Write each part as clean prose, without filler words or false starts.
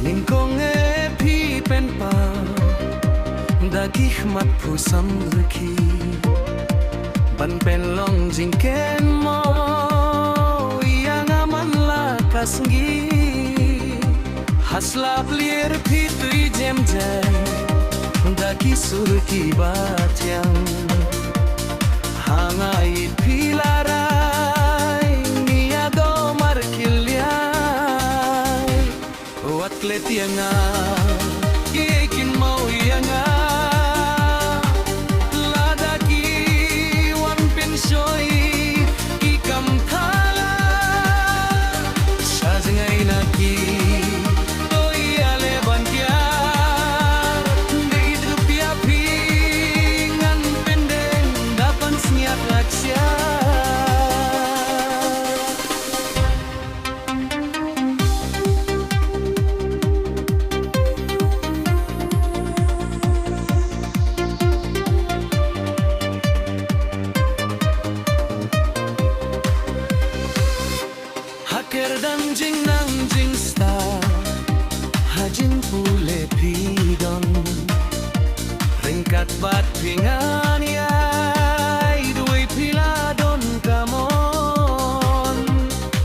Nyngkong phi pynpaw dagih mat pusam reki ban pen long jingken mo yang aman la kasngi hasla plier phi tui jem jai dagih surki batyang hangai pilarai niado markiliai watlet yanga yekin mau yanga ladaki wan pensoi ikam thala sajengai naki toi ale bankia deit rupiah pingan pendeng dapan sniat laksya dan jing nang jing star hajin pule pidon ringkat bat pingan yai duwe piladon kamon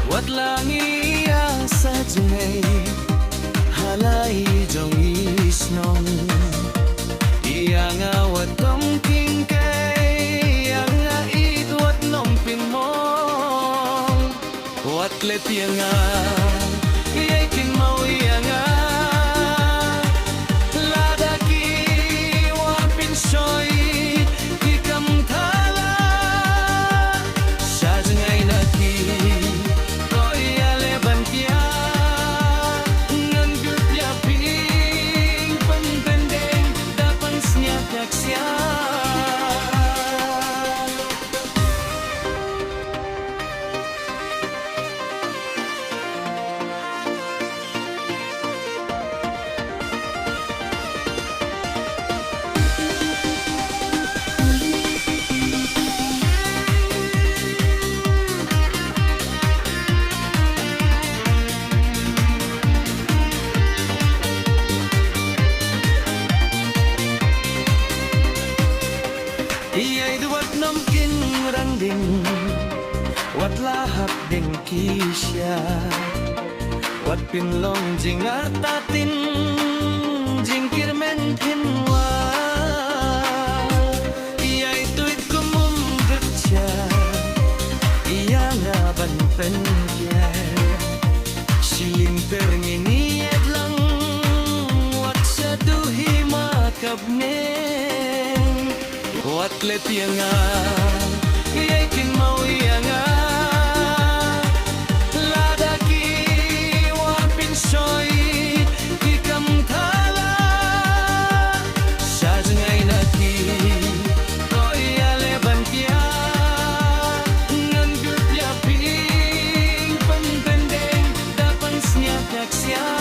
wat langi ya sajungai halai jong isnong yang awat tong tingkai yang ait wat nom pinmong wat let yanga yekin mau yanga ladaki wan pinsoi ikam thala sajengai naki toi ale bankia ngan gutya ping pendendeng dapan sniat yaksya Iyay duwat namkin randing wat lahap din kisya wat pinlong jing artatin jingkir men pinwa iyay tuit kumum gercha iya nga ban penkya silim perngini edlang wat saduhi makabneng wat let yanga yekin mau yanga ladaki wan pinsoi ikam thala sajengai naki toi ale bankia ngan gutya ping pendendeng dapan sniat yaksya